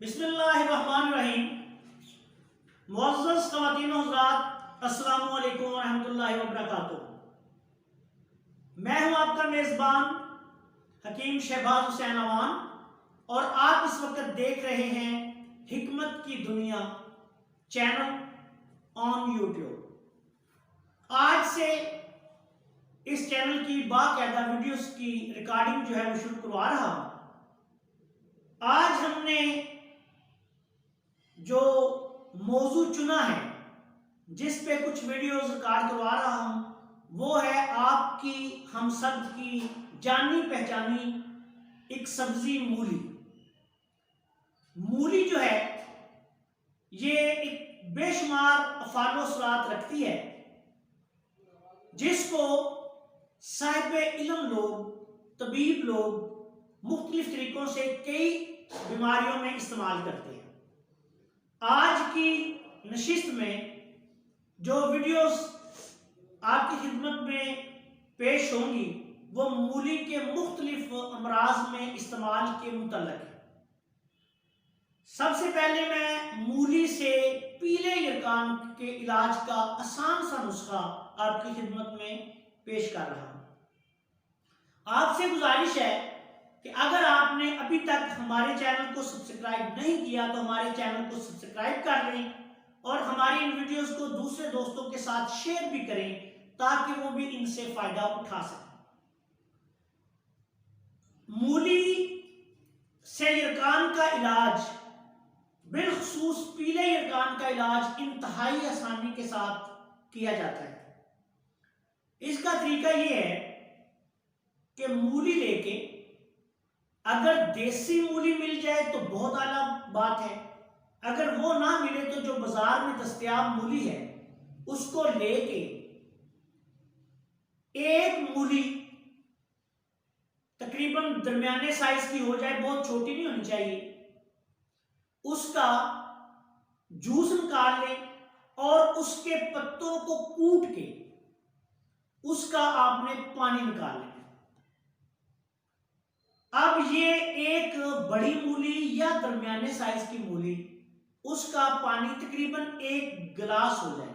بسم اللہ الرحمن الرحیم۔ معزز خواتین و حضرات، السلام علیکم ورحمۃ اللہ وبرکاتہ۔ میں ہوں آپ کا میزبان حکیم شہباز حسین اوان، اور آپ اس وقت دیکھ رہے ہیں حکمت کی دنیا چینل آن یوٹیوب۔ آج سے اس چینل کی باقاعدہ ویڈیوز کی ریکارڈنگ جو ہے وہ شروع کروا رہا ہوں۔ آج ہم نے جو موضوع چنا ہے، جس پہ کچھ ویڈیوز ریکارڈ کروا رہا ہوں، وہ ہے آپ کی ہم سب کی جانی پہچانی ایک سبزی مولی۔ مولی جو ہے یہ ایک بے شمار افعال و اثرات رکھتی ہے، جس کو صاحب علم لوگ، طبیب لوگ مختلف طریقوں سے کئی بیماریوں میں استعمال کرتے ہیں۔ آج کی نشست میں جو ویڈیوز آپ کی خدمت میں پیش ہوں گی وہ مولی کے مختلف امراض میں استعمال کے متعلق ہے۔ سب سے پہلے میں مولی سے پیلے یرقان کے علاج کا آسان سا نسخہ آپ کی خدمت میں پیش کر رہا ہوں۔ آپ سے گزارش ہے کہ اگر آپ نے ابھی تک ہمارے چینل کو سبسکرائب نہیں کیا تو ہمارے چینل کو سبسکرائب کر لیں، اور ہماری ان ویڈیوز کو دوسرے دوستوں کے ساتھ شیئر بھی کریں تاکہ وہ بھی ان سے فائدہ اٹھا سکیں۔ مولی سے یرقان کا علاج، بالخصوص پیلے یرقان کا علاج انتہائی آسانی کے ساتھ کیا جاتا ہے۔ اس کا طریقہ یہ ہے کہ مولی لے کے، اگر دیسی مولی مل جائے تو بہت اعلیٰ بات ہے، اگر وہ نہ ملے تو جو بازار میں دستیاب مولی ہے اس کو لے کے ایک مولی تقریباً درمیانے سائز کی ہو جائے، بہت چھوٹی نہیں ہونی چاہیے، اس کا جوس نکال لیں اور اس کے پتوں کو کوٹ کے اس کا آپ نے پانی نکال لیں۔ اب یہ ایک بڑی مولی یا درمیانے سائز کی مولی، اس کا پانی تقریباً 1 گلاس ہو جائے،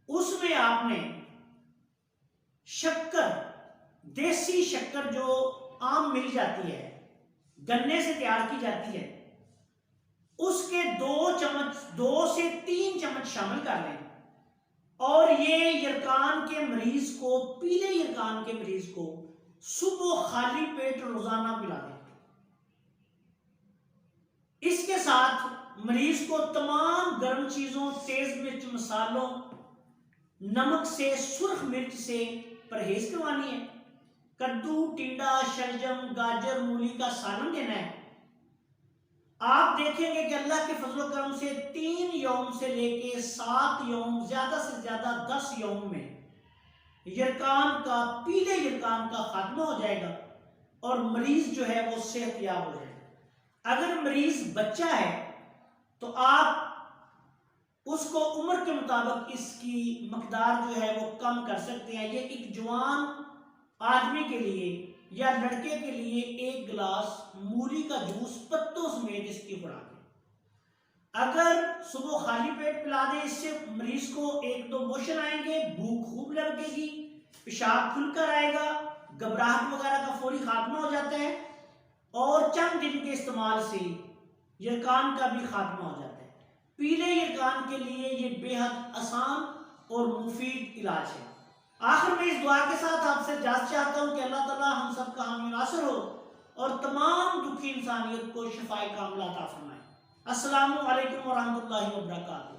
اس میں آپ نے شکر، دیسی شکر جو عام مل جاتی ہے، گنے سے تیار کی جاتی ہے، اس کے 2 سے 3 چمچ شامل کر لیں، اور یہ یرقان کے مریض کو، پیلے یرقان کے مریض کو صبح خالی پیٹ روزانہ پلا دیں۔ اس کے ساتھ مریض کو تمام گرم چیزوں، تیز مرچ مسالوں، نمک سے، سرخ مرچ سے پرہیز کروانی ہے۔ کدو، ٹنڈا، شلجم، گاجر، مولی کا سالن دینا ہے۔ آپ دیکھیں گے کہ اللہ کے فضل و کرم سے 3 یوم سے لے کے 7 یوم، زیادہ سے زیادہ 10 یوم میں یرقان کا، پیلے یرقان کا خاتمہ ہو جائے گا، اور مریض جو ہے وہ صحت یاب ہو جائے گا۔ اگر مریض بچہ ہے تو آپ اس کو عمر کے مطابق اس کی مقدار جو ہے وہ کم کر سکتے ہیں۔ یہ ایک جوان آدمی کے لیے یا لڑکے کے لیے 1 گلاس مولی کا جوس پتوں سمیت اس کی خوراک ہے۔ اگر صبح خالی پیٹ پلا دیں، اس سے مریض کو 1-2 موشن آئیں گے، بھوک خوب لگے گی، پیشاب کھل کر آئے گا، گھبراہٹ وغیرہ کا فوری خاتمہ ہو جاتا ہے، اور چند دن کے استعمال سے یرقان کا بھی خاتمہ ہو جاتا ہے۔ پیلے یرقان کے لیے یہ بے حد آسان اور مفید علاج ہے۔ آخر میں اس دعا کے ساتھ آپ سے اجازت چاہتا ہوں کہ اللہ تعالی ہم سب کا حامی ناصر ہو اور تمام دکھی انسانیت کو شفائے کاملہ عطا فرمائے۔ السلام علیکم ورحمۃ اللہ وبرکاتہ۔